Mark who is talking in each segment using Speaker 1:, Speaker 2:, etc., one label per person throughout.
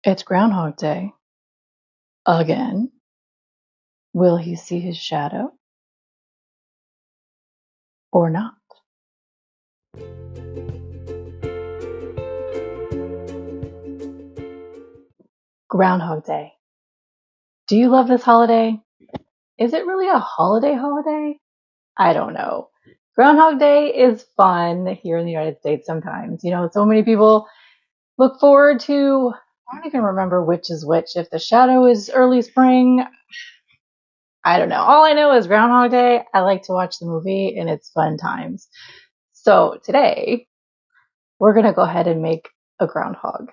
Speaker 1: It's Groundhog Day. Again. Will he see his shadow? Or not? Groundhog Day. Do you love this holiday? Is it really a holiday? I don't know. Groundhog Day is fun here in the United States sometimes. You know, so many people look forward to, I don't even remember which is which. If the shadow is early spring, I don't know. All I know is Groundhog Day. I like to watch the movie and it's fun times. So today, we're going to go ahead and make a groundhog.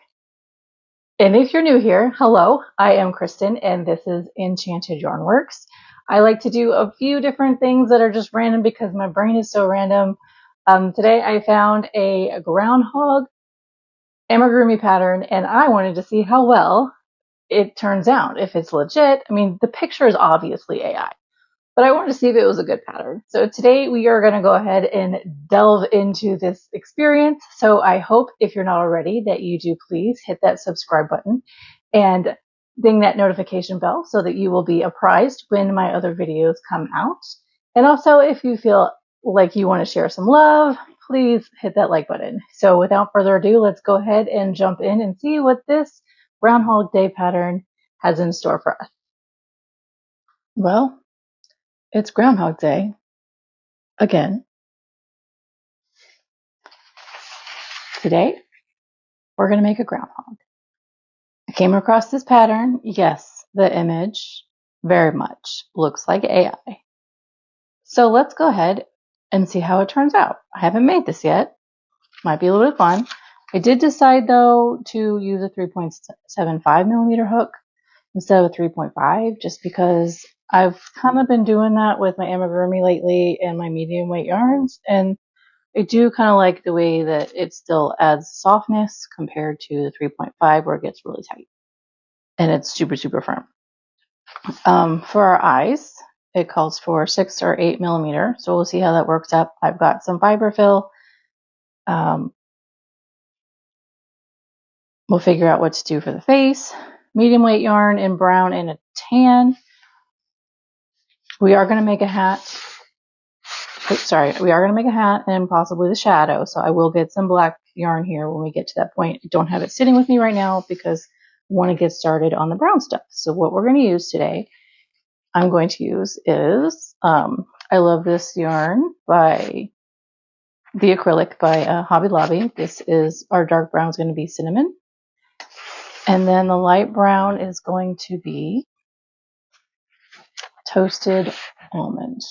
Speaker 1: And if you're new here, hello, I am Kristen and this is Enchanted Yarnworks. I like to do a few different things that are just random because my brain is so random. Today I found a groundhog amigurumi pattern and I wanted to see how well it turns out, if it's legit. I mean, the picture is obviously AI, but I wanted to see if it was a good pattern. So today we are going to go ahead and delve into this experience. So I hope, if you're not already, that you do please hit that subscribe button and ding that notification bell so that you will be apprised when my other videos come out. And also, if you feel like you want to share some love, please hit that like button. So without further ado, let's go ahead and jump in and see what this Groundhog Day pattern has in store for us. Well, it's Groundhog Day again. Today, we're going to make a groundhog. I came across this pattern. Yes, the image very much looks like AI. So let's go ahead and see how it turns out. I haven't made this yet. Might be a little bit fun. I did decide though to use a 3.75 millimeter hook instead of a 3.5 just because I've kind of been doing that with my amigurumi lately and my medium weight yarns, and I do kind of like the way that it still adds softness compared to the 3.5 where it gets really tight and it's super, super firm. For our eyes, it calls for 6 or 8 millimeter. So we'll see how that works out. I've got some fiberfill. We'll figure out what to do for the face. Medium weight yarn in brown and a tan. We are going to make a hat. We are going to make a hat and possibly the shadow. So I will get some black yarn here when we get to that point. I don't have it sitting with me right now because I want to get started on the brown stuff. So what we're going to use today, I'm going to use is, I love this yarn by the acrylic by Hobby Lobby. This is, our dark brown is going to be cinnamon. And then the light brown is going to be toasted almond.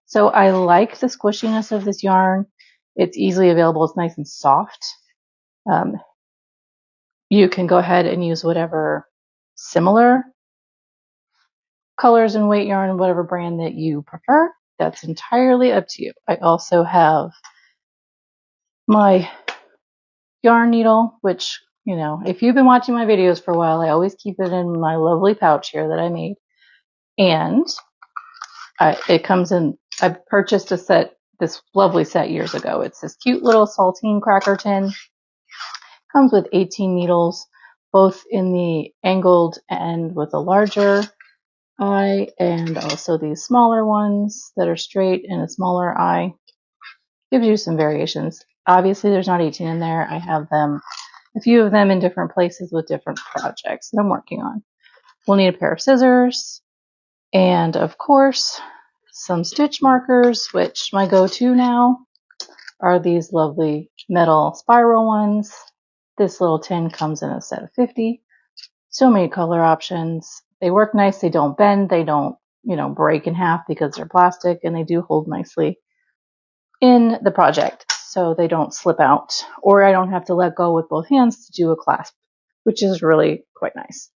Speaker 1: So I like the squishiness of this yarn. It's easily available. It's nice and soft. You can go ahead and use whatever similar colors and weight yarn, whatever brand that you prefer. That's entirely up to you. I also have my yarn needle, which, you know, if you've been watching my videos for a while, I always keep it in my lovely pouch here that I made. And it comes in, I purchased a set, this lovely set years ago. It's this cute little saltine cracker tin. Comes with 18 needles, both in the angled end with a larger eye and also these smaller ones that are straight and a smaller eye. Gives you some variations. Obviously there's not 18 in there. I have them, a few of them in different places with different projects that I'm working on. We'll need a pair of scissors and of course some stitch markers, which my go-to now are these lovely metal spiral ones. This little tin comes in a set of 50. So many color options. They work nice. They don't bend. They don't, break in half because they're plastic, and they do hold nicely in the project so they don't slip out, or I don't have to let go with both hands to do a clasp, which is really quite nice.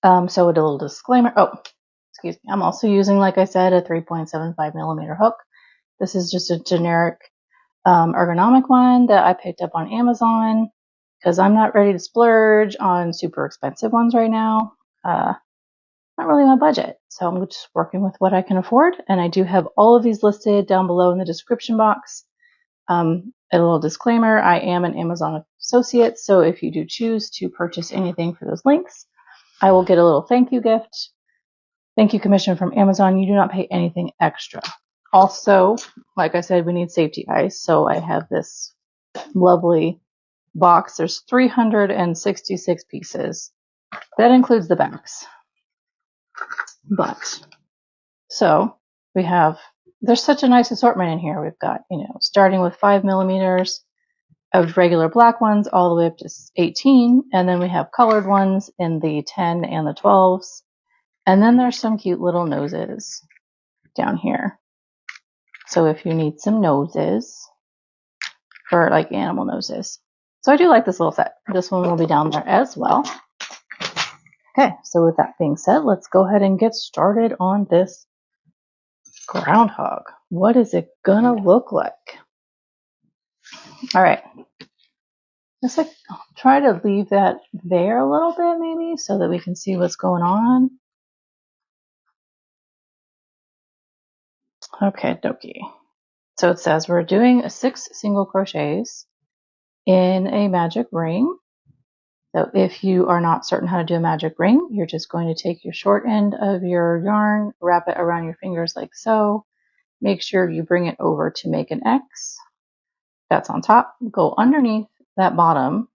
Speaker 1: So a little disclaimer. Oh, excuse me. I'm also using, like I said, a 3.75 millimeter hook. This is just a generic ergonomic one that I picked up on Amazon because I'm not ready to splurge on super expensive ones right now. Not really my budget. So I'm just working with what I can afford. And I do have all of these listed down below in the description box. A little disclaimer, I am an Amazon associate, so if you do choose to purchase anything for those links, I will get a little thank you gift. Thank you commission from Amazon. You do not pay anything extra. Also, like I said, we need safety eyes, so I have this lovely box. There's 366 pieces. That includes the backs. But, so, we have, there's such a nice assortment in here. We've got, starting with 5mm of regular black ones all the way up to 18, and then we have colored ones in the 10 and the 12s. And then there's some cute little noses down here. So if you need some noses for like animal noses. So I do like this little set. This one will be down there as well. Okay, so with that being said, let's go ahead and get started on this groundhog. What is it gonna look like? All right. Let's try to leave that there a little bit maybe so that we can see what's going on. Okay, dokie. So it says we're doing 6 single crochets in a magic ring. So if you are not certain how to do a magic ring, you're just going to take your short end of your yarn, wrap it around your fingers like so. Make sure you bring it over to make an X. That's on top. Go underneath that bottom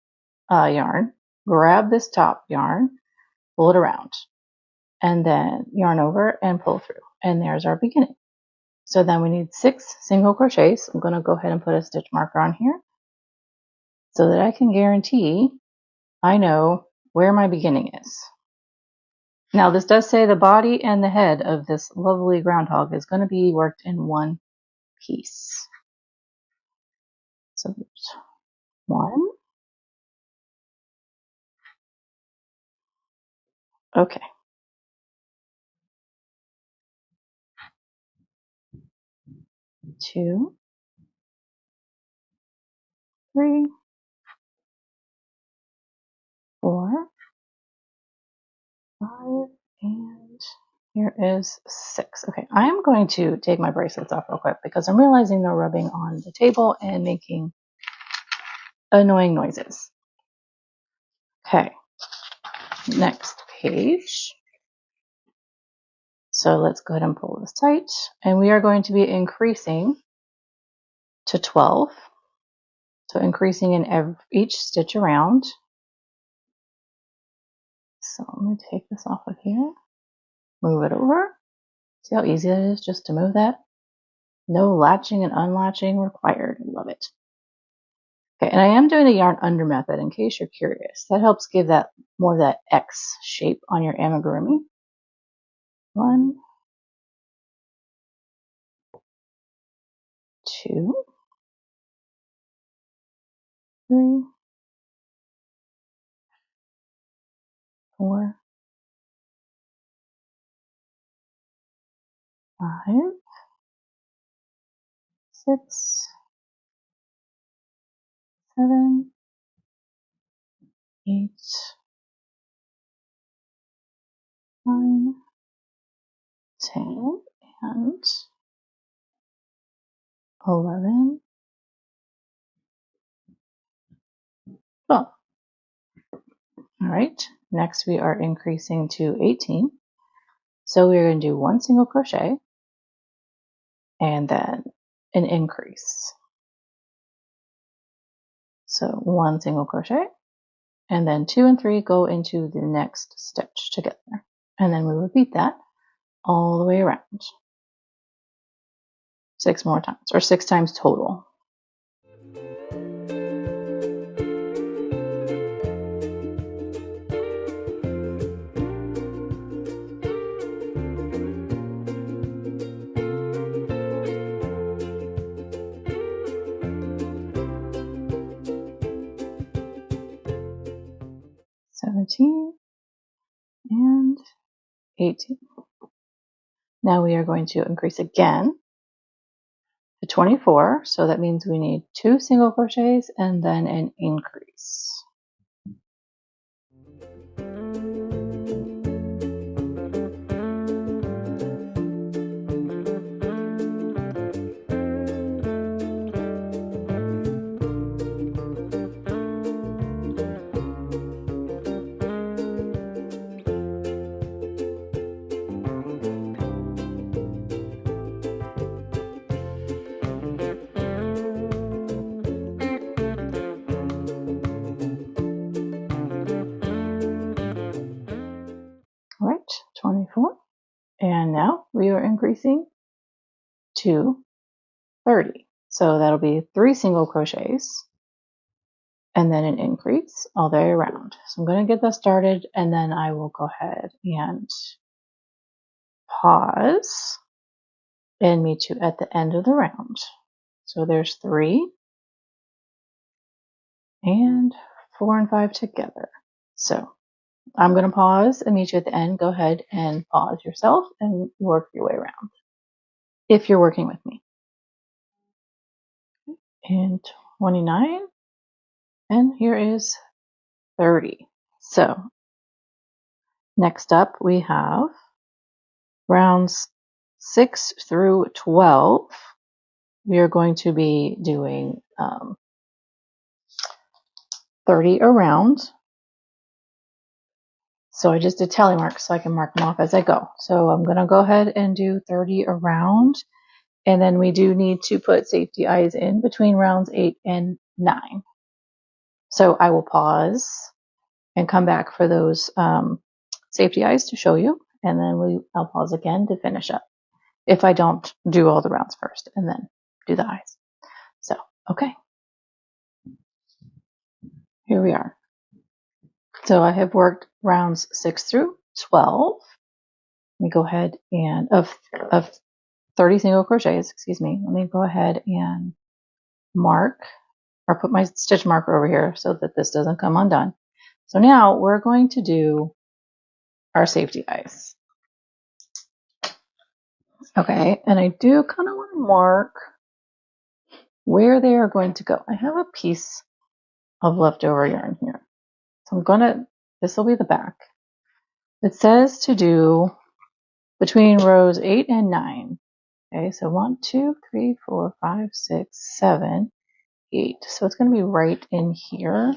Speaker 1: yarn, grab this top yarn, pull it around, and then yarn over and pull through. And there's our beginning. So then we need 6 single crochets. I'm going to go ahead and put a stitch marker on here so that I can guarantee I know where my beginning is. Now this does say the body and the head of this lovely groundhog is going to be worked in one piece. So there's 1. Okay. 2, 3, 4, 5, and here is 6. Okay, I am going to take my bracelets off real quick because I'm realizing they're rubbing on the table and making annoying noises. Okay, next page. So let's go ahead and pull this tight, and we are going to be increasing to 12. So increasing in each stitch around. So let me take this off of here, move it over. See how easy it is just to move that? No latching and unlatching required. I love it. Okay, and I am doing the yarn under method in case you're curious. That helps give that more of that X shape on your amigurumi. 1, 2, 3, 4, 5, 6, 7, 8, 9, 10, and 11, 12. All right, next we are increasing to 18. So we're going to do 1 single crochet and then an increase. So 1 single crochet and then 2 and 3 go into the next stitch together. And then we repeat that all the way around. 6 more times, or 6 times total. And 18. Now we are going to increase again to 24. So that means we need 2 single crochets and then an increase. increasing to 30. So that'll be 3 single crochets and then an increase all the way around. So I'm going to get that started, and then I will go ahead and pause and meet you at the end of the round. So there's 3 and 4 and 5 together. So I'm going to pause and meet you at the end. Go ahead and pause yourself and work your way around if you're working with me. And 29, and here is 30. So next up we have rounds 6 through 12. We are going to be doing 30 around. So I just did tally marks so I can mark them off as I go. So I'm going to go ahead and do 30 around. And then we do need to put safety eyes in between rounds 8 and 9. So I will pause and come back for those safety eyes to show you. And then I'll pause again to finish up, if I don't do all the rounds first and then do the eyes. So, okay. Here we are. So I have worked rounds 6 through 12. Let me go ahead and, of 30 single crochets, excuse me. Let me go ahead and mark, or put my stitch marker over here so that this doesn't come undone. So now we're going to do our safety eyes. Okay, and I do kind of want to mark where they are going to go. I have a piece of leftover yarn here. So this will be the back. It says to do between rows 8 and 9. Okay, so 1, 2, 3, 4, 5, 6, 7, 8. So it's going to be right in here.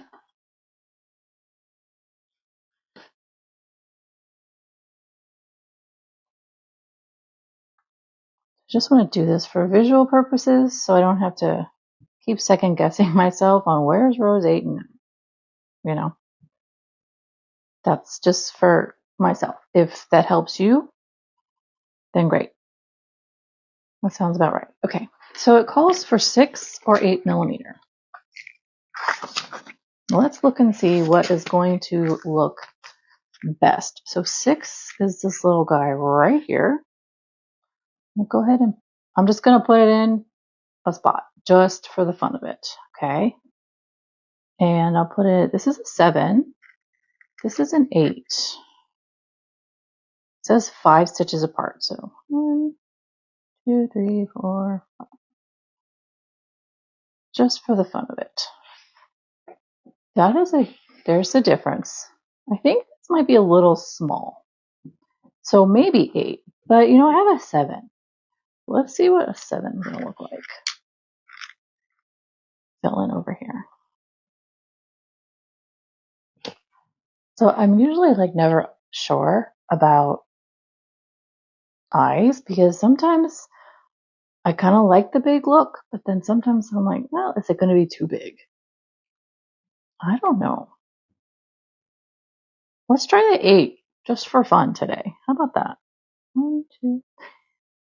Speaker 1: Just want to do this for visual purposes so I don't have to keep second guessing myself on where's rows 8 and 9. You know, that's just for myself. If that helps you, then great. That sounds about right. Okay, so it calls for 6 or 8 millimeter. Let's look and see what is going to look best. So 6 is this little guy right here. I'll go ahead and I'm just going to put it in a spot just for the fun of it. Okay. And I'll put it, this is a 7. This is an 8. It says 5 stitches apart. So 1, 2, 3, 4, 5. Just for the fun of it. There's a difference. I think this might be a little small. So maybe 8. But I have a 7. Let's see what a 7 is going to look like. Fill in over here. So I'm usually never sure about eyes because sometimes I kind of like the big look, but then sometimes I'm like, well, is it going to be too big? I don't know. Let's try the 8 just for fun today. How about that? 1, 2,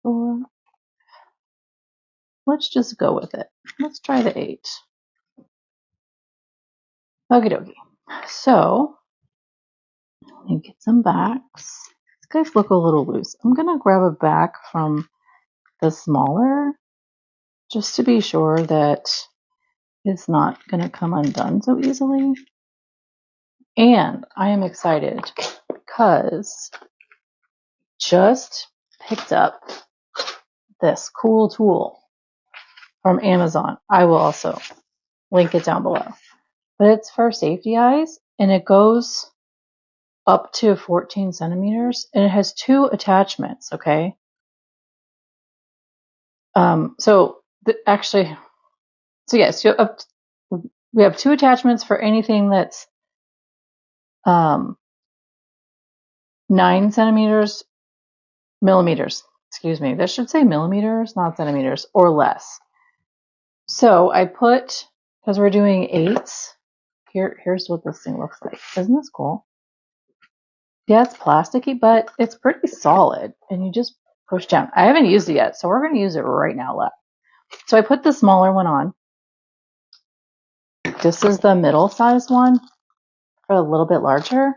Speaker 1: 4. Let's just go with it. Let's try the 8. Okie dokie. So, let me get some backs. These guys look a little loose. I'm going to grab a back from the smaller just to be sure that it's not going to come undone so easily. And I am excited because just picked up this cool tool from Amazon. I will also link it down below. But it's for safety eyes, and it goes up to 14 centimeters, and it has 2 attachments, okay? Yes, we have 2 attachments for anything that's 9 millimeters, excuse me. That should say millimeters, not centimeters, or less. So I put, because we're doing 8s, here's what this thing looks like. Isn't this cool? Yeah, it's plasticky, but it's pretty solid. And you just push down. I haven't used it yet, so we're going to use it right now. So I put the smaller one on. This is the middle sized one for a little bit larger.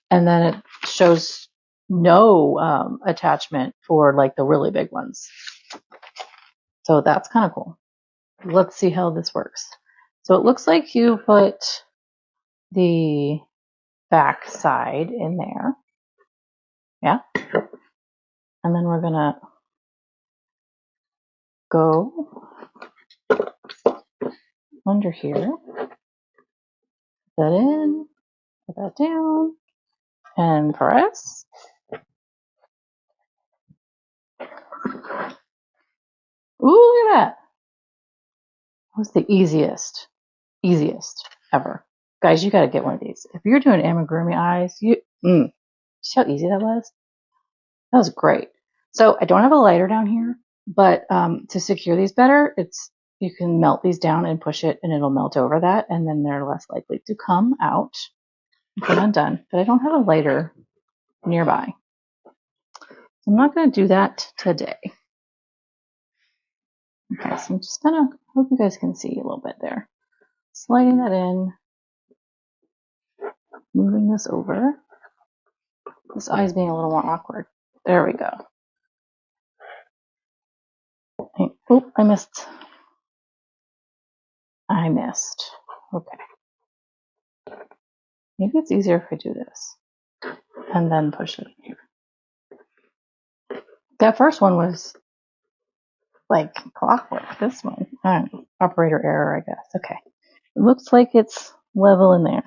Speaker 1: And then it shows no attachment for like the really big ones. So that's kind of cool. Let's see how this works. So it looks like you put the back side in there. Yeah. And then we're going to go under here. Put that in. Put that down. And press. Ooh, look at that. That was the easiest ever. Guys, you got to get one of these. If you're doing amigurumi eyes, see how easy that was? That was great. So I don't have a lighter down here, but to secure these better, you can melt these down and push it and it'll melt over that, and then they're less likely to come out and get undone. But I don't have a lighter nearby. So I'm not going to do that today. Okay, so I'm just going to, hope you guys can see a little bit there. Sliding that in, moving this over. This eye's being a little more awkward. There we go. Oh, I missed. Okay. Maybe it's easier if I do this and then push it here. That first one was like clockwork. This one, I don't know, operator error, I guess. Okay. It looks like it's level in there.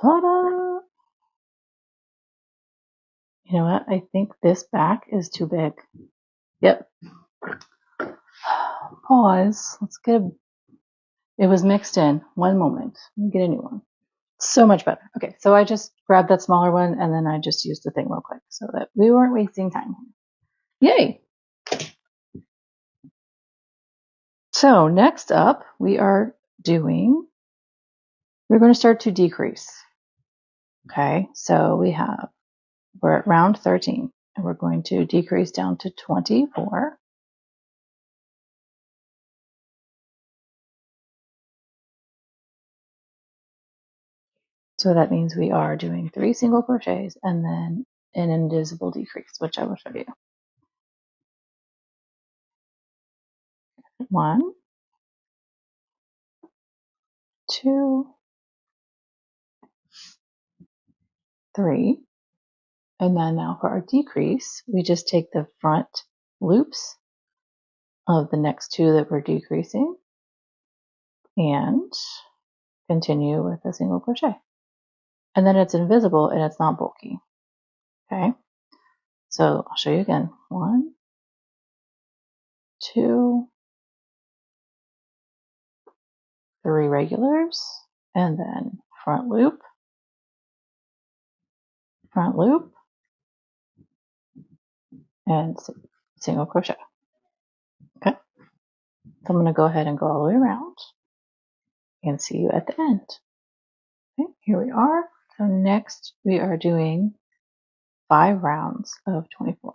Speaker 1: Ta-da! You know what? I think this back is too big. Yep. Pause. Let's get it was mixed in. One moment. Let me get a new one. So much better. Okay, so I just grabbed that smaller one and then I just used the thing real quick so that we weren't wasting time. Yay! So next up, we're going to start to decrease. Okay, so we're at round 13 and we're going to decrease down to 24. So that means we are doing 3 single crochets and then an invisible decrease, which I will show you. 1, 2, 3. And then now for our decrease, we just take the front loops of the next 2 that we're decreasing and continue with a single crochet. And then it's invisible and it's not bulky. Okay, so I'll show you again. 1, 2, 3 regulars, and then front loop, and single crochet. Okay, so I'm going to go ahead and go all the way around and see you at the end. Okay, here we are. So next we are doing 5 rounds of 24.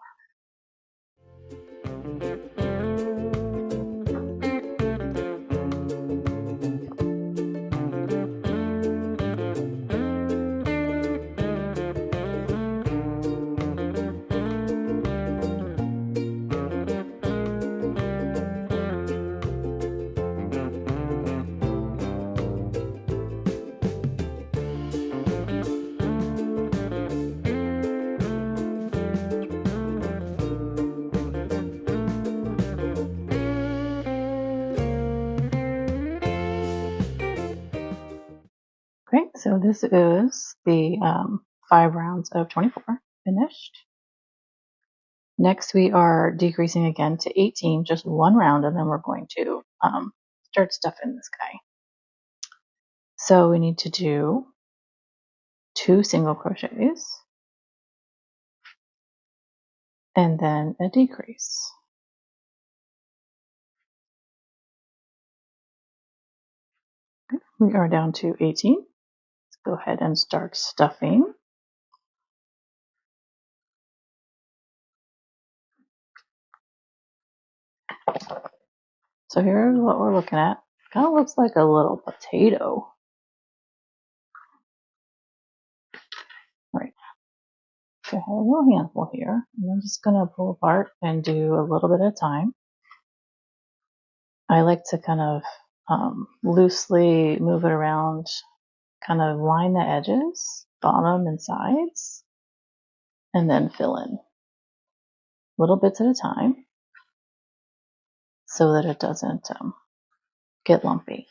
Speaker 1: Okay, so this is the 5 rounds of 24 finished. Next, we are decreasing again to 18, just 1 round, and then we're going to start stuffing this guy. So we need to do 2 single crochets and then a decrease. We are down to 18. Let's go ahead and start stuffing. So here's what we're looking at. Kind of looks like a little potato. Right. So I have a little handful here. And I'm just going to pull apart and do a little bit at a time. I like to kind of loosely move it around, kind of line the edges, bottom and sides, and then fill in little bits at a time so that it doesn't get lumpy.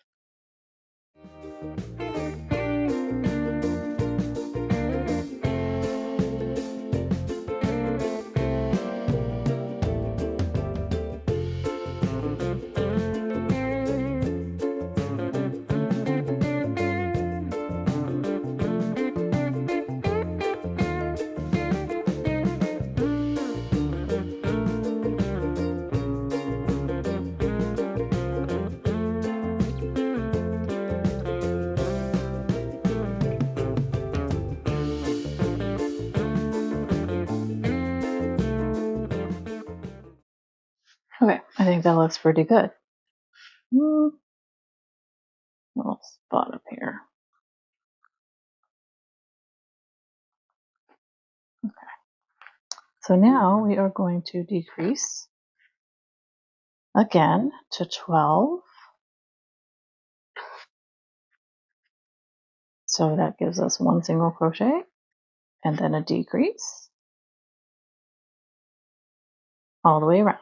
Speaker 1: Okay, I think that looks pretty good. Little spot up here. Okay. So now we are going to decrease again to 12. So that gives us one single crochet and then a decrease all the way around.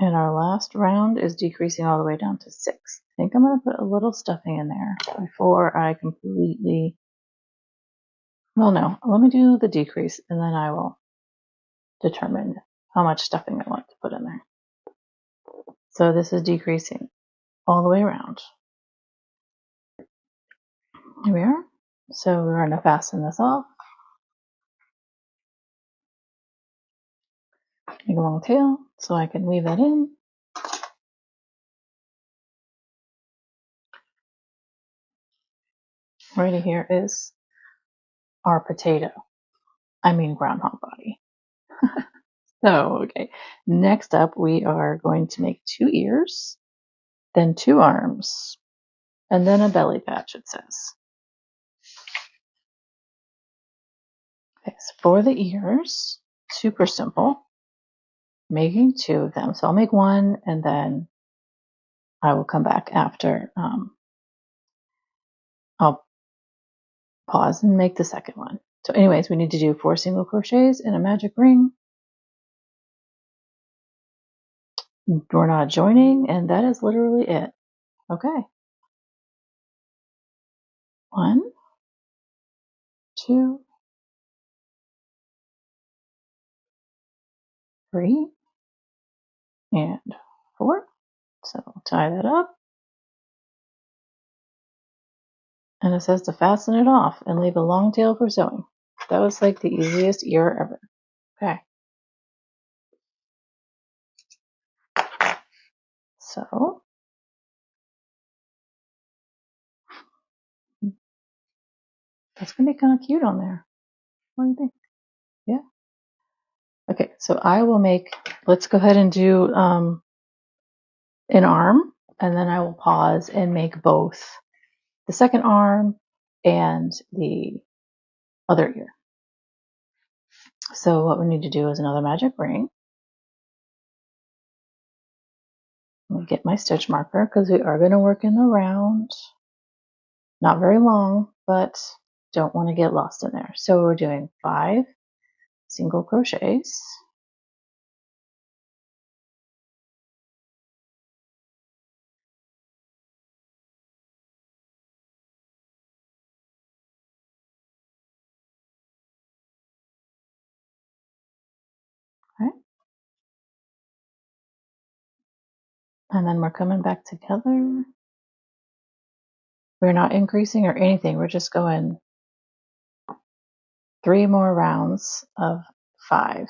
Speaker 1: And our last round is decreasing all the way down to 6. I think I'm going to put a little stuffing in there before I completely... Well, no. Let me do the decrease, and then I will determine how much stuffing I want to put in there. So this is decreasing all the way around. Here we are. So we're going to fasten this off. Make a long tail so I can weave that in. Right here is our potato. I mean groundhog body. So, okay. Next up, we are going to make 2 ears, then 2 arms, and then a belly patch, it says. Okay, so for the ears, super simple. Making 2 of them. So I'll make 1 and then I will come back after. I'll pause and make the second one. So anyways, we need to do 4 single crochets in a magic ring. We're not joining, and that is literally it. Okay. 1, 2, 3, and 4. So tie that up. And it says to fasten it off and leave a long tail for sewing. That was like the easiest ear ever. Okay. So that's going to be kind of cute on there. What do you think? Yeah. Okay, so I will make, let's go ahead and do an arm, and then I will pause and make both the second arm and the other ear. So what we need to do is another magic ring. Let me get my stitch marker because we are going to work in the round. Not very long, but don't want to get lost in there. So we're doing 5 single crochets. And then we're coming back together. We're not increasing or anything. We're just going 3 more rounds of 5.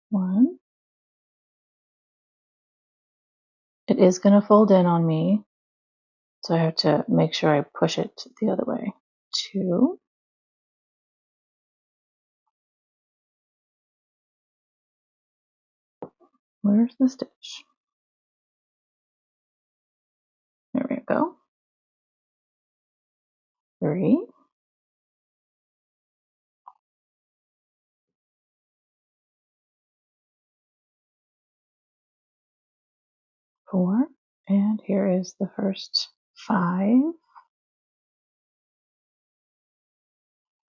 Speaker 1: One. It is going to fold in on me, so I have to make sure I push it the other way. 2. Where's the stitch? There we go. 3. 4. And here is the first 5.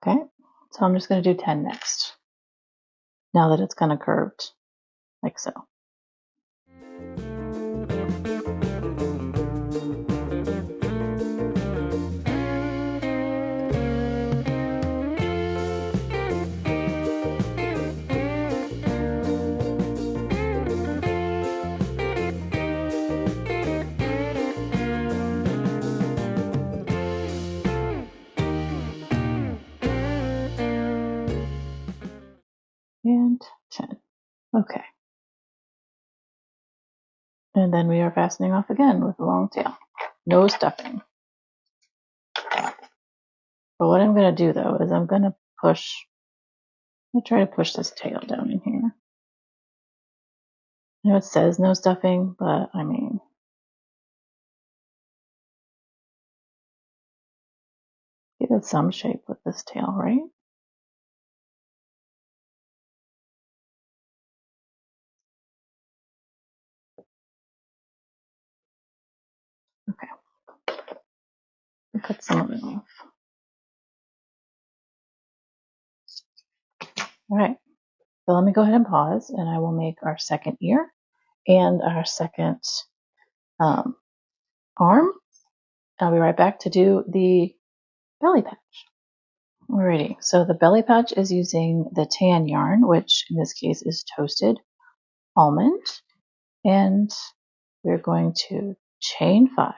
Speaker 1: Okay, so I'm just going to do 10 next, now that it's kind of curved, like so. And 10. Okay. And then we are fastening off again with a long tail. No stuffing. But what I'm going to do though is I'm going to try to push this tail down in here. I know it says no stuffing, but I mean, give it some shape with this tail, right? Okay. Cut some of it off. All right. So let me go ahead and pause, and I will make our second ear and our second arm. I'll be right back to do the belly patch. Alrighty, so the belly patch is using the tan yarn, which in this case is toasted almond, and we're going to chain 5,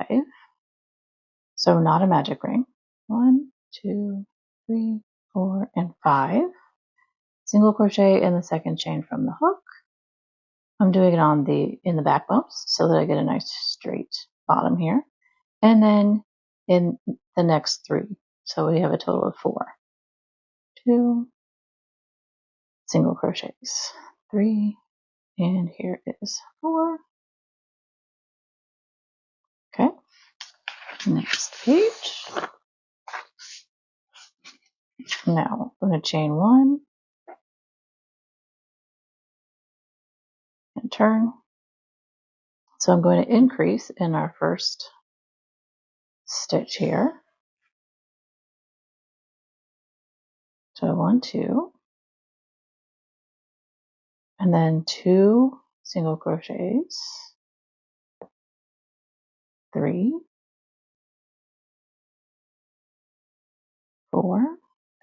Speaker 1: so not a magic ring. 1, 2, 3, 4, and 5. Single crochet in the second chain from the hook. I'm doing it in the back bumps so that I get a nice straight bottom here, and then in the next 3. So we have a total of 4. 2 single crochets, 3, and here is 4. Okay, next page. Now I'm going to chain 1 and turn. So I'm going to increase in our first stitch here. So 1, 2, and then 2 single crochets, 3, 4,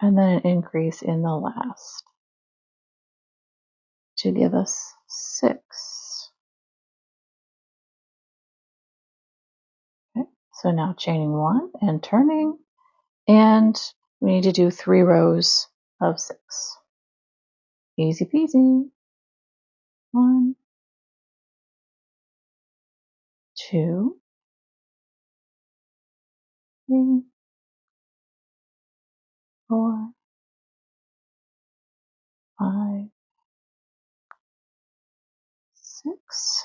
Speaker 1: and then an increase in the last to give us 6. Okay, so now chaining 1 and turning, and we need to do 3 rows of 6. Easy peasy. 1, 2, 3, 4, 5, 6.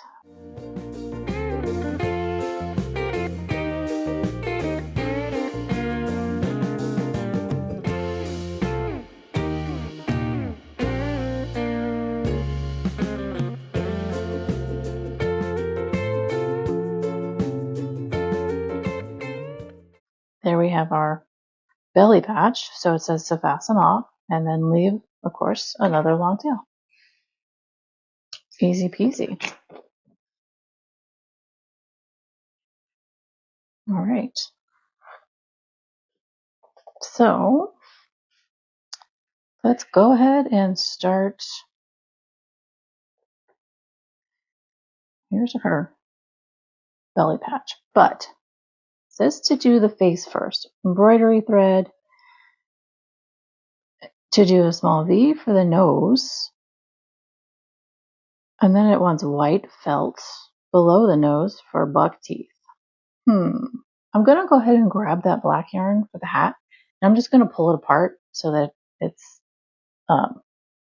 Speaker 1: There we have our belly patch. So it says to fasten off and then leave, of course, another long tail. Easy peasy. All right. So let's go ahead and start. Here's her belly patch. But it says to do the face first. Embroidery thread, to do a small V for the nose. And then it wants white felt below the nose for buck teeth. I'm going to go ahead and grab that black yarn for the hat. And I'm just going to pull it apart so that it's,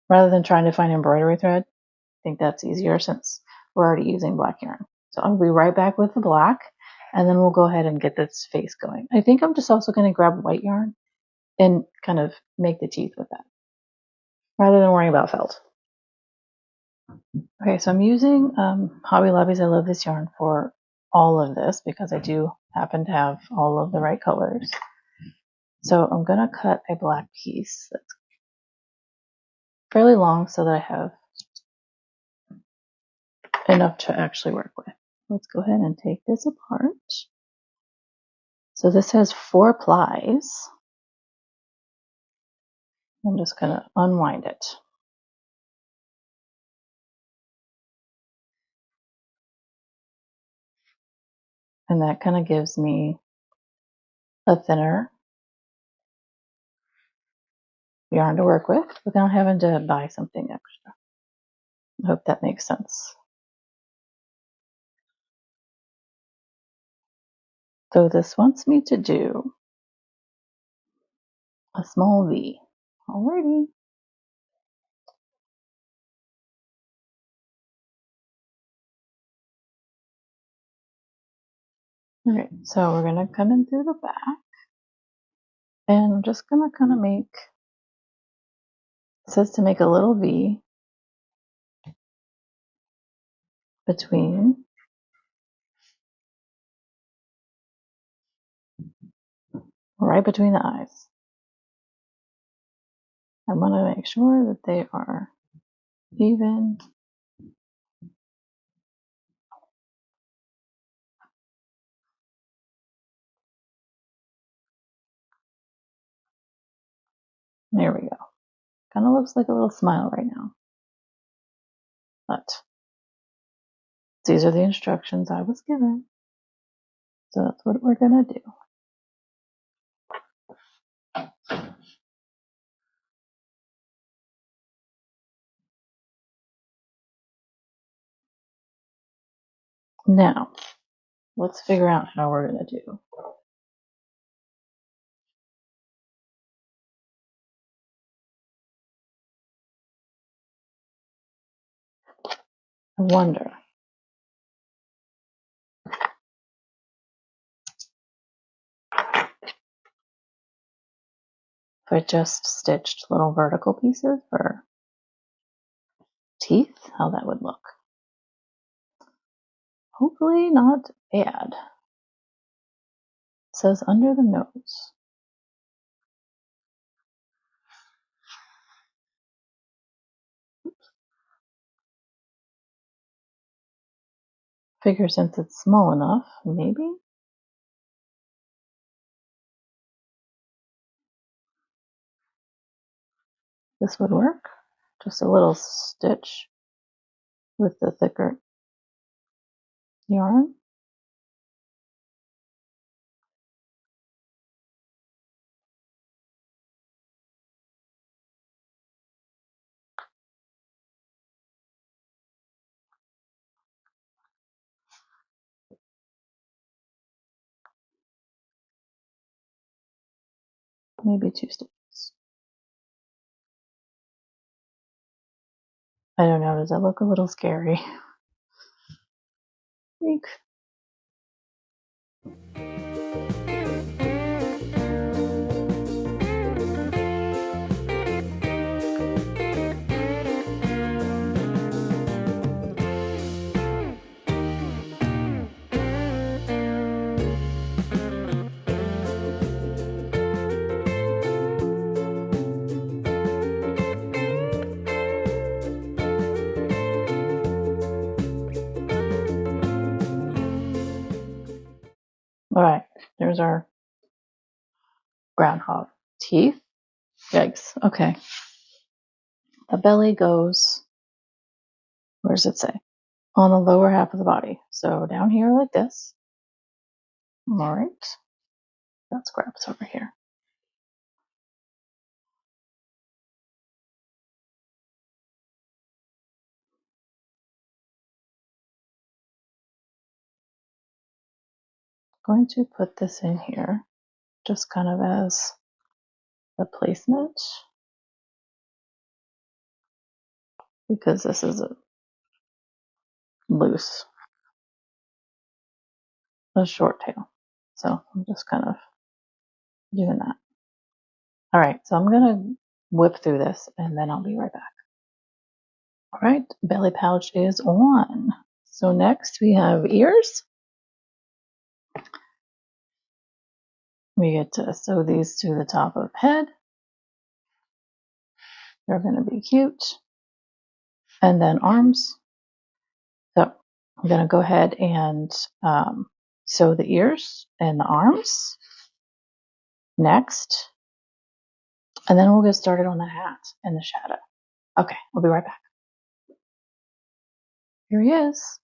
Speaker 1: rather than trying to find embroidery thread, I think that's easier since we're already using black yarn. So I'll be right back with the black, and then we'll go ahead and get this face going. I think I'm just also going to grab white yarn and kind of make the teeth with that, rather than worrying about felt. Okay, so I'm using Hobby Lobby's I Love This Yarn for all of this because I do happen to have all of the right colors. So I'm going to cut a black piece that's fairly long so that I have enough to actually work with. Let's go ahead and take this apart. So this has 4 plies. I'm just going to unwind it. And that kind of gives me a thinner yarn to work with without having to buy something extra. I hope that makes sense. So this wants me to do a small V. Alrighty. Alright, so we're going to come in through the back. And I'm just going to kind of make, it says to make a little V between right between the eyes. I want to make sure that they are even. There we go. Kind of looks like a little smile right now. But these are the instructions I was given. So that's what we're going to do. Now, let's figure out how we're going to do. I wonder if I just stitched little vertical pieces for teeth, how that would look. Hopefully not bad. It says under the nose. Figure since it's small enough, maybe this would work. Just a little stitch with the thicker yarn. Maybe 2 stitches. I don't know, does that look a little scary? Eek. All right, there's our groundhog teeth. Yikes. Okay. The belly goes, where does it say? On the lower half of the body. So down here like this. All right. That scraps over here. Going to put this in here just kind of as the placement because this is a loose, a short tail. So I'm just kind of doing that. All right, so I'm gonna whip through this and then I'll be right back. All right, belly pouch is on. So next we have ears. We get to sew these to the top of head. They're gonna be cute. And then arms. So I'm gonna go ahead and sew the ears and the arms next. And then we'll get started on the hat and the shadow. Okay, I'll be right back. Here he is.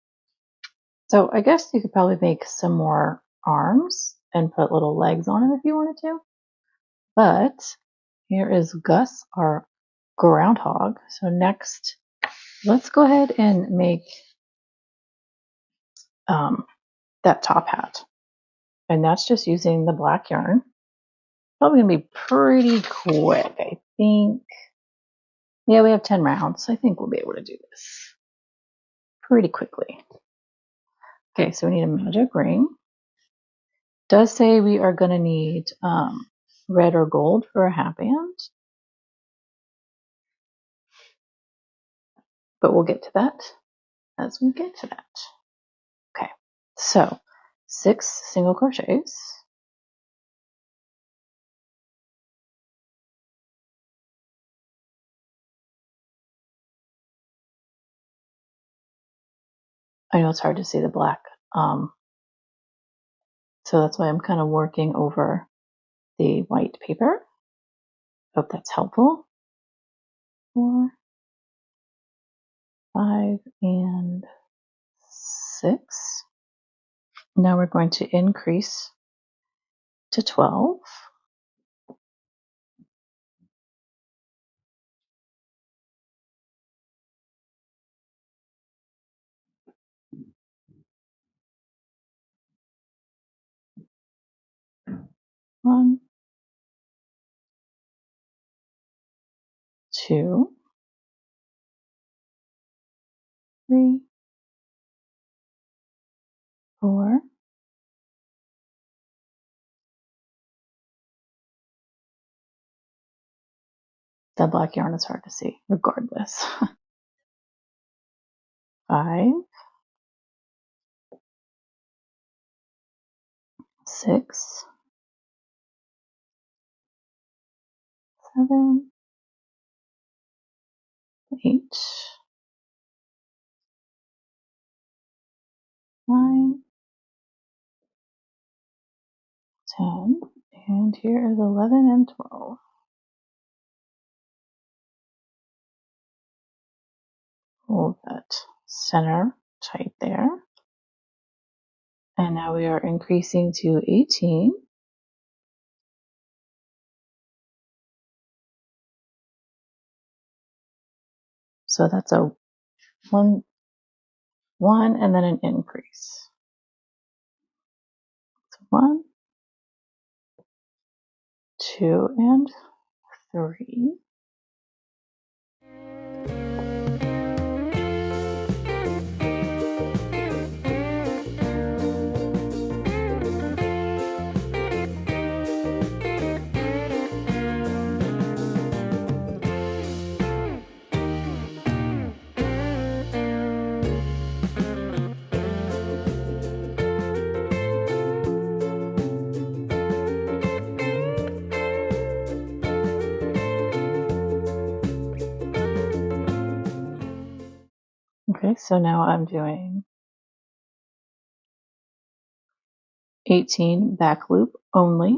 Speaker 1: So I guess you could probably make some more arms and put little legs on him if you wanted to. But here is Gus, our groundhog. So next, let's go ahead and make that top hat. And that's just using the black yarn. Probably going to be pretty quick, I think. Yeah, we have 10 rounds. I think we'll be able to do this pretty quickly. Okay, so we need a magic ring. It does say we are going to need red or gold for a hat band. But we'll get to that as we get to that. Okay, so 6 single crochets. I know it's hard to see the black, so that's why I'm kind of working over the white paper. Hope that's helpful. 4, 5, and 6. Now we're going to increase to 12. One, 2, 3, 4, 'That black yarn is hard to see, regardless. 5, 6, 7, 8, 9, 10, and here is 11 and 12. Hold that center tight there. And now we are increasing to 18. So that's a one and then an increase. So 1, 2, and 3. Okay, so now I'm doing 18 back loop only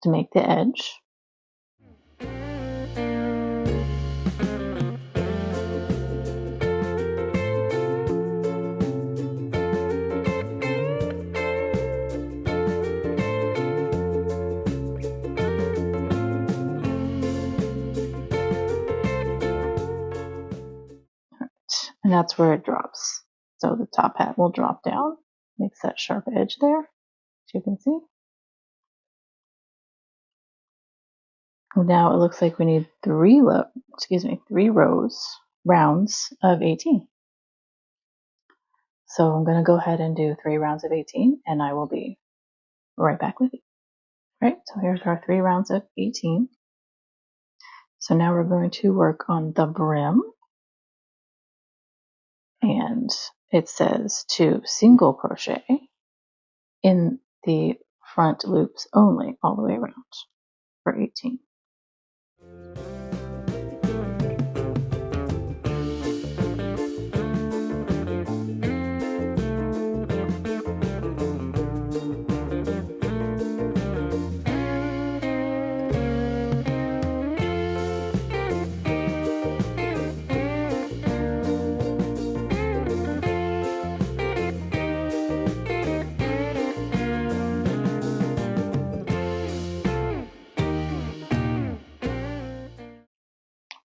Speaker 1: to make the edge. And that's where it drops. So the top hat will drop down, makes that sharp edge there, as you can see. Now it looks like we need three rounds of 18. So I'm going to go ahead and do 3 rounds of 18, and I will be right back with you. Right, so here's our 3 rounds of 18. So now we're going to work on the brim, and it says to single crochet in the front loops only all the way around for 18.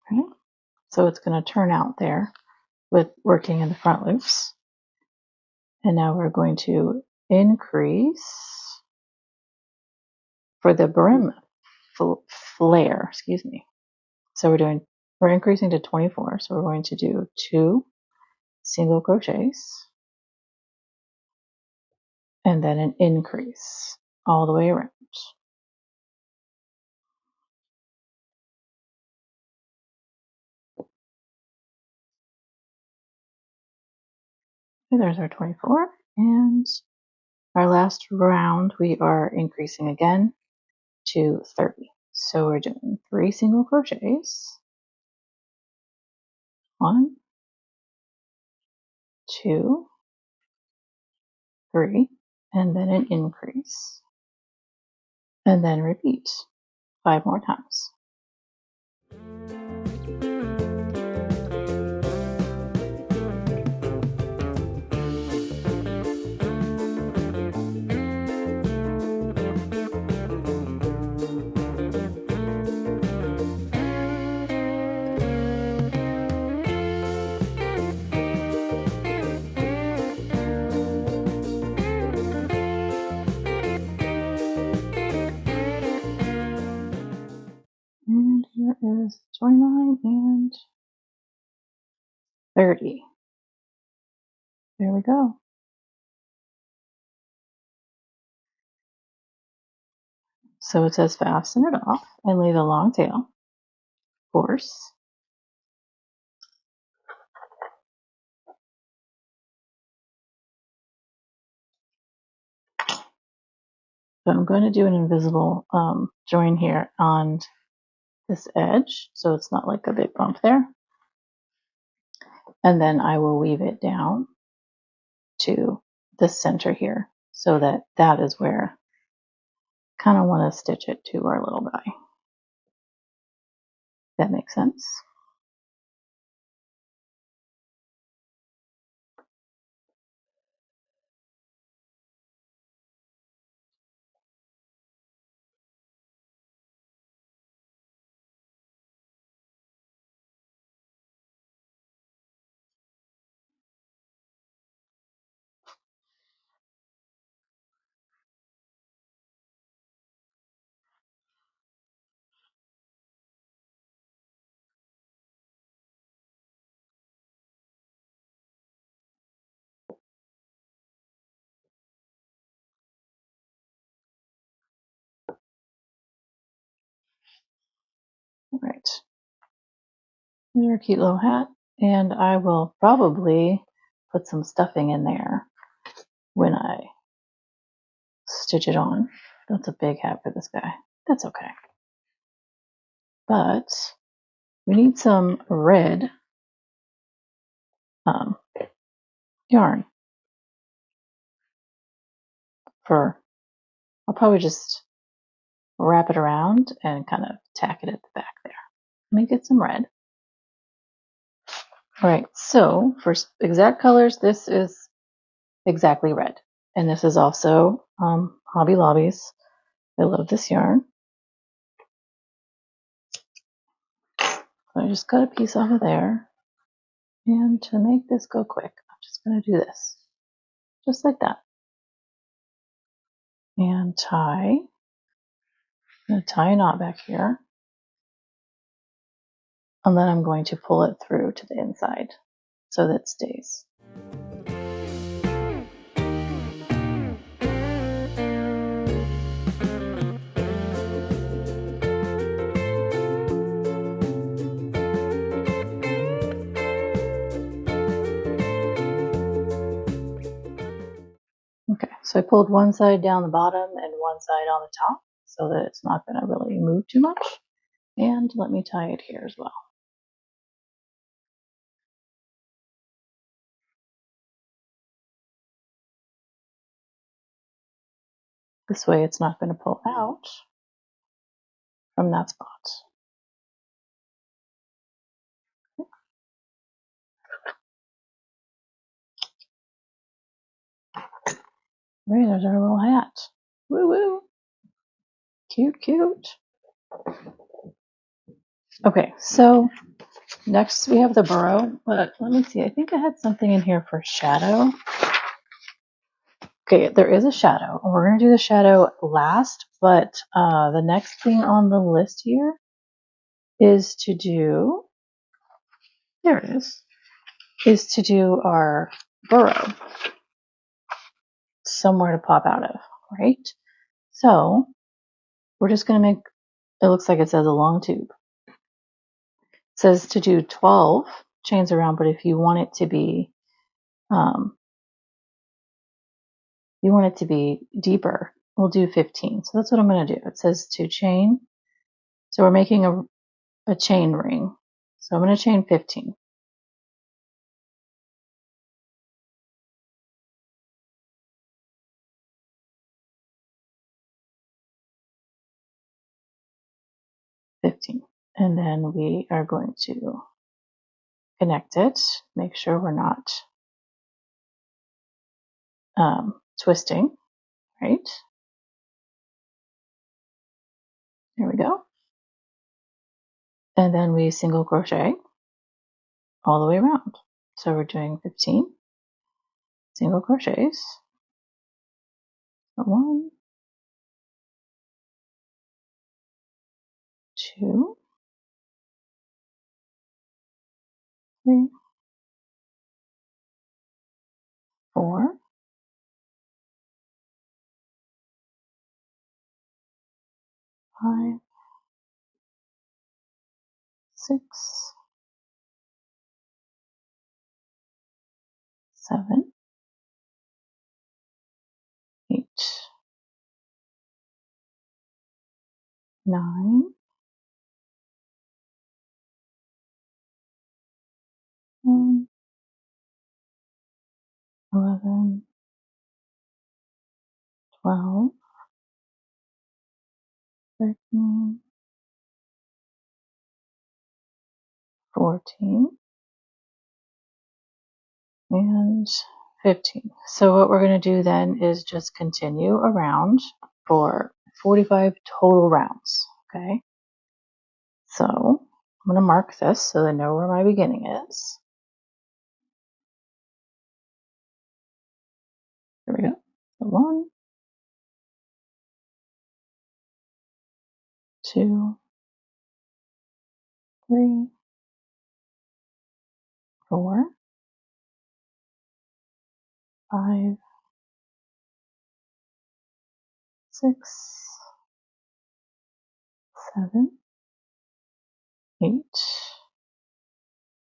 Speaker 1: Okay. So it's going to turn out there with working in the front loops. And now we're going to increase for the brim flare, So we're increasing to 24. So we're going to do 2 single crochets and then an increase all the way around. Okay, there's our 24. And our last round, we are increasing again to 30. So we're doing 3 single crochets. 1, 2, 3, and then an increase. And then repeat 5 more times. And here is 29 and 30. There we go. So it says fasten it off and leave a long tail, of course. But I'm going to do an invisible join here on this edge, so it's not like a big bump there. And then I will weave it down to the center here, so that is where I kind of want to stitch it to our little guy. That makes sense. All right. Here's our cute little hat, and I will probably put some stuffing in there when I stitch it on. That's a big hat for this guy. That's okay. But we need some red yarn. for, I'll probably just wrap it around and kind of tack it at the back there. Let me get some red. All right, so for exact colors, this is exactly red. And this is also Hobby Lobby's. I love this yarn. So I just cut a piece off of there. And to make this go quick, I'm just going to do this. Just like that. And tie. I'm going to tie a knot back here. And then I'm going to pull it through to the inside so that it stays. Okay, so I pulled one side down the bottom and one side on the top so that it's not going to really move too much. And let me tie it here as well. This way it's not going to pull out from that spot. Right, there's our little hat. Woo woo. Cute, cute. Okay, so next we have the burrow, but let me see. I think I had something in here for shadow. Okay, there is a shadow. We're going to do the shadow last, but the next thing on the list here is to do, there it is to do our burrow. Somewhere to pop out of, right? So we're just going to make, it looks like it says a long tube. It says to do 12 chains around, but if you want it to be deeper, we'll do 15. So that's what I'm going to do. It says to chain. So we're making a chain ring. So I'm going to chain 15. And then we are going to connect it. Make sure we're not twisting, right? Here we go. And then we single crochet all the way around. So we're doing 15 single crochets. 1, 2, 3, 4, 5, 6, 7, 8, 9, 10, 11, 12, 13, 14, and 15. So what we're going to do then is just continue around for 45 total rounds. Okay. So I'm going to mark this so I know where my beginning is. Here we go. So 1, 2, 3, 4, 5, 6, 7, 8,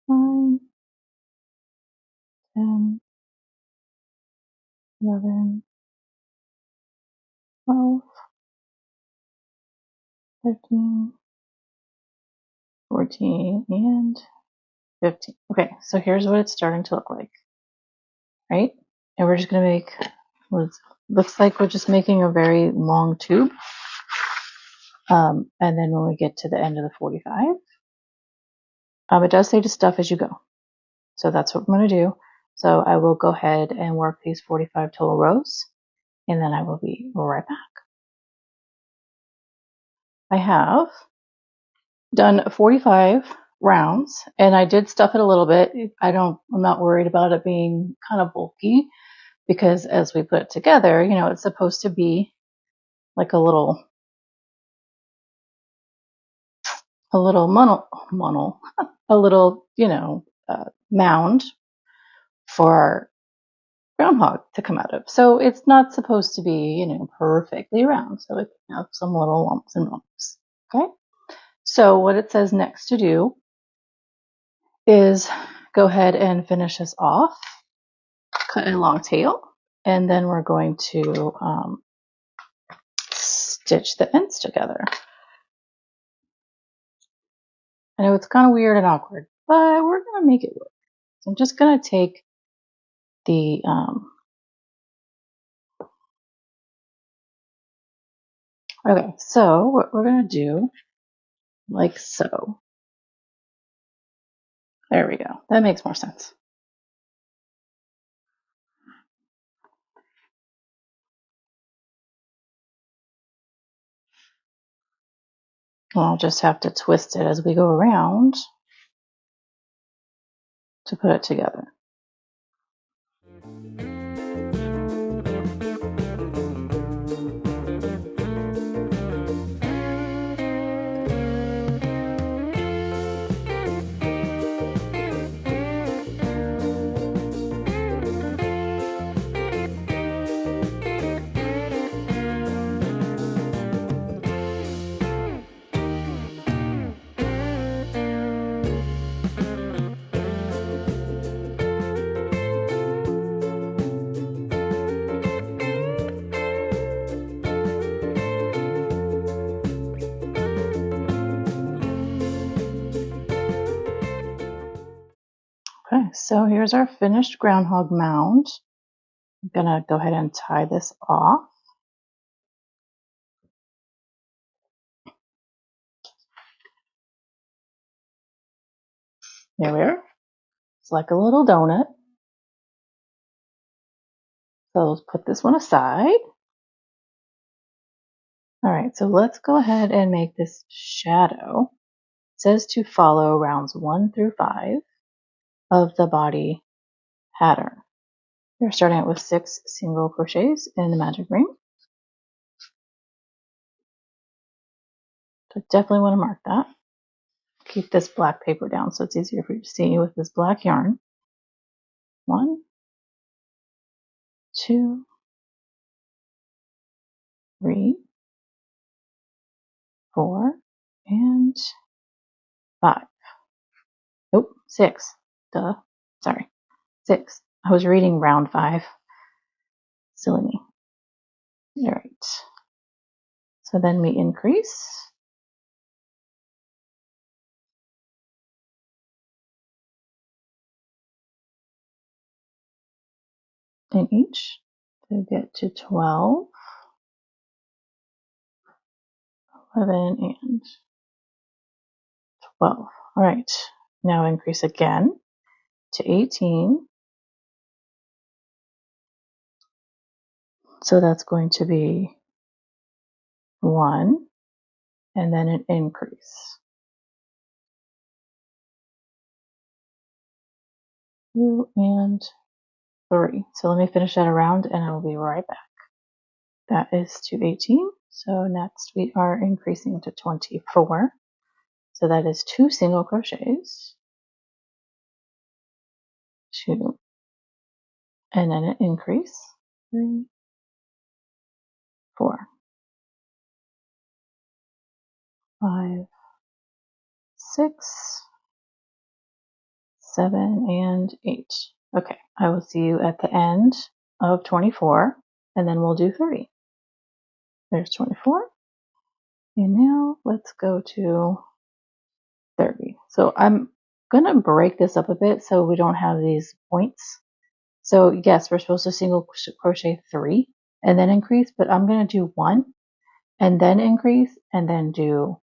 Speaker 1: 9, 10, 11, 12, 13, 14, and 15. Okay, so here's what it's starting to look like, right? And we're just going to make, looks like we're just making a very long tube. And then when we get to the end of the 45, it does say to stuff as you go. So that's what I'm going to do. So I will go ahead and work these 45 total rows, and then I will be right back. I have done 45 rounds, and I did stuff it a little bit. I'm not worried about it being kind of bulky, because as we put it together, you know, it's supposed to be like a little a little, you know, mound for our groundhog to come out of. So it's not supposed to be, you know, perfectly round. So it can have some little lumps and bumps. Okay. So what it says next to do is go ahead and finish this off, cut a long tail, and then we're going to stitch the ends together. I know it's kind of weird and awkward, but we're going to make it work. So I'm just going to take the okay, so what we're going to do, like so. There we go. That makes more sense. I'll just have to twist it as we go around to put it together. Okay, so here's our finished groundhog mound. I'm gonna go ahead and tie this off. There we are. It's like a little donut. So let's put this one aside. All right, so let's go ahead and make this shadow. It says to follow rounds 1 through 5 of the body pattern. We're starting out with 6 single crochets in the magic ring. So definitely want to mark that. Keep this black paper down so it's easier for you to see with this black yarn. 1, 2, 3, 4, and 5. Nope, 6. Duh. Sorry. 6. I was reading round 5. Silly me. All right. So then we increase. In each to get to 12, 11, and 12. All right. Now increase again to 18. So that's going to be 1, and then an increase. 2 and 3. So let me finish that around and I will be right back. That is to 18. So next we are increasing to 24. So that is 2 single crochets. 2. And then an increase. 3, 4, 5, 6, 7, and 8. Okay, I will see you at the end of 24, and then we'll do 30. There's 24. And now let's go to 30. So I'm going to break this up a bit so we don't have these points. So yes, we're supposed to single crochet 3. and then increase, but I'm going to do 1 and then increase and then do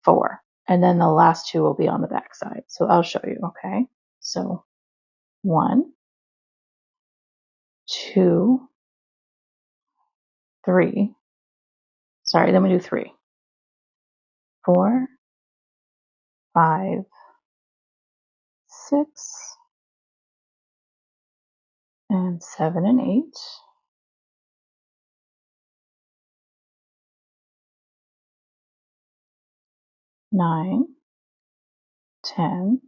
Speaker 1: 4. And then the last 2 will be on the back side. So I'll show you, okay? So 1, 2, 3. Sorry, then we do 3. 4, 5, 6, and 7 and 8. 9, 10,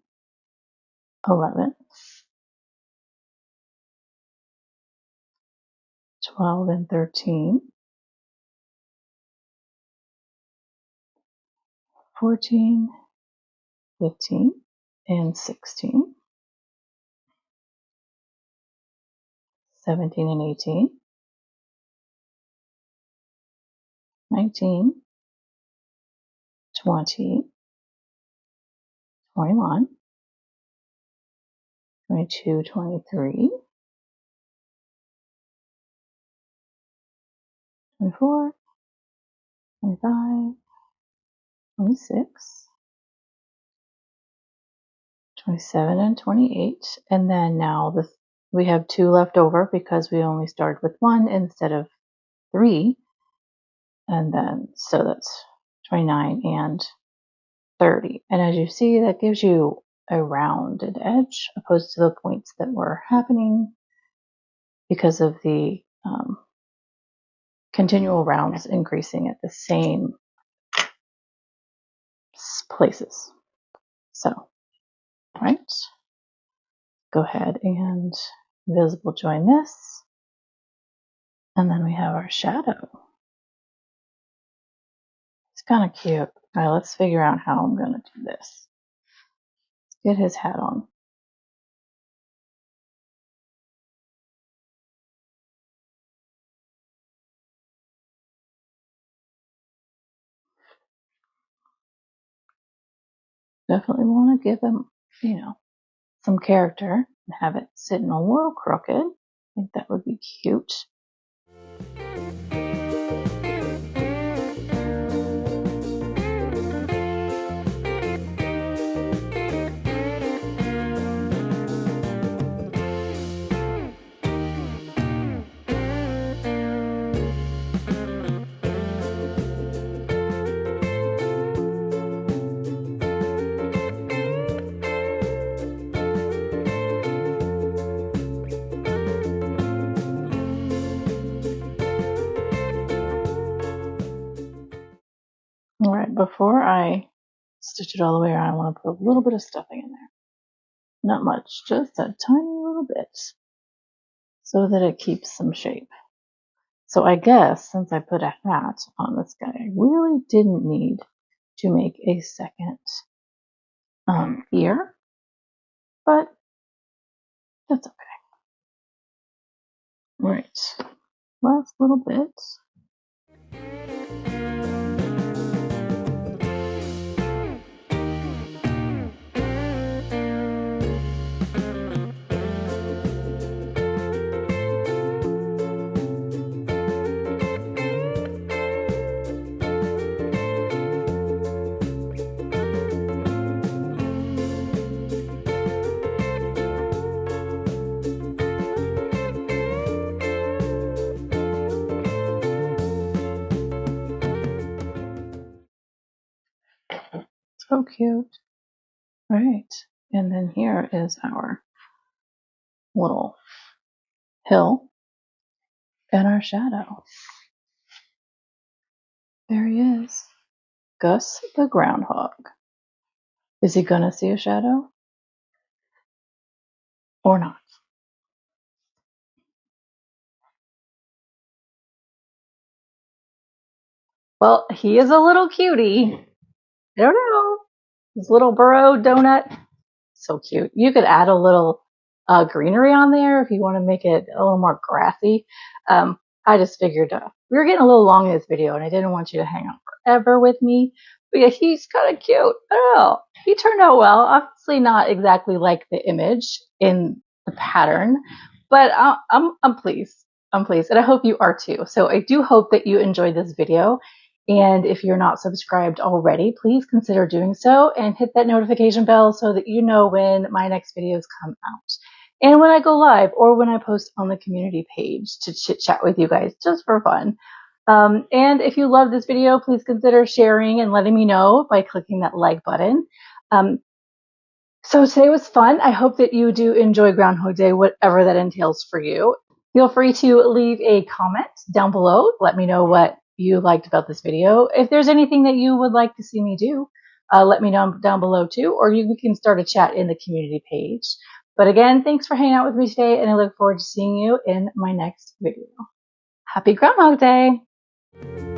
Speaker 1: 11, 12 and 13, 14, 15, and 16, 17 and 18, 19, 20, 21, 22, 23, 24, 25, 26, 27, and 28. And then now we have 2 left over because we only started with 1 instead of 3. And then, so that's 29 and 30. And as you see, that gives you a rounded edge opposed to the points that were happening because of the continual rounds increasing at the same places. So, right, go ahead and invisible join this. And then we have our shadow. It's kind of cute. All right, let's figure out how I'm going to do this. Let's get his hat on. Definitely want to give him, some character and have it sitting a little crooked. I think that would be cute. All right, before I stitch it all the way around, I want to put a little bit of stuffing in there. Not much, just a tiny little bit, so that it keeps some shape. So I guess since I put a hat on this guy, I really didn't need to make a second ear, but that's okay. All right, last little bit. So cute. All right, and then here is our little hill and our shadow. There he is, Gus the Groundhog. Is he gonna see a shadow or not? Well, he is a little cutie. I don't know. His little Burrow donut. So cute. You could add a little greenery on there if you want to make it a little more grassy. I just figured we were getting a little long in this video and I didn't want you to hang out forever with me. But yeah, he's kind of cute. I don't know. He turned out well. Obviously not exactly like the image in the pattern, but I'm pleased. I'm pleased, and I hope you are too. So I do hope that you enjoyed this video. And if you're not subscribed already, please consider doing so and hit that notification bell so that you know when my next videos come out and when I go live or when I post on the community page to chit chat with you guys just for fun. And if you love this video, please consider sharing and letting me know by clicking that like button. So today was fun. I hope that you do enjoy Groundhog Day, whatever that entails for you. Feel free to leave a comment down below. Let me know what you liked about this video. If there's anything that you would like to see me do, let me know down below too, or we can start a chat in the community page. But again, thanks for hanging out with me today, and I look forward to seeing you in my next video. Happy Groundhog Day!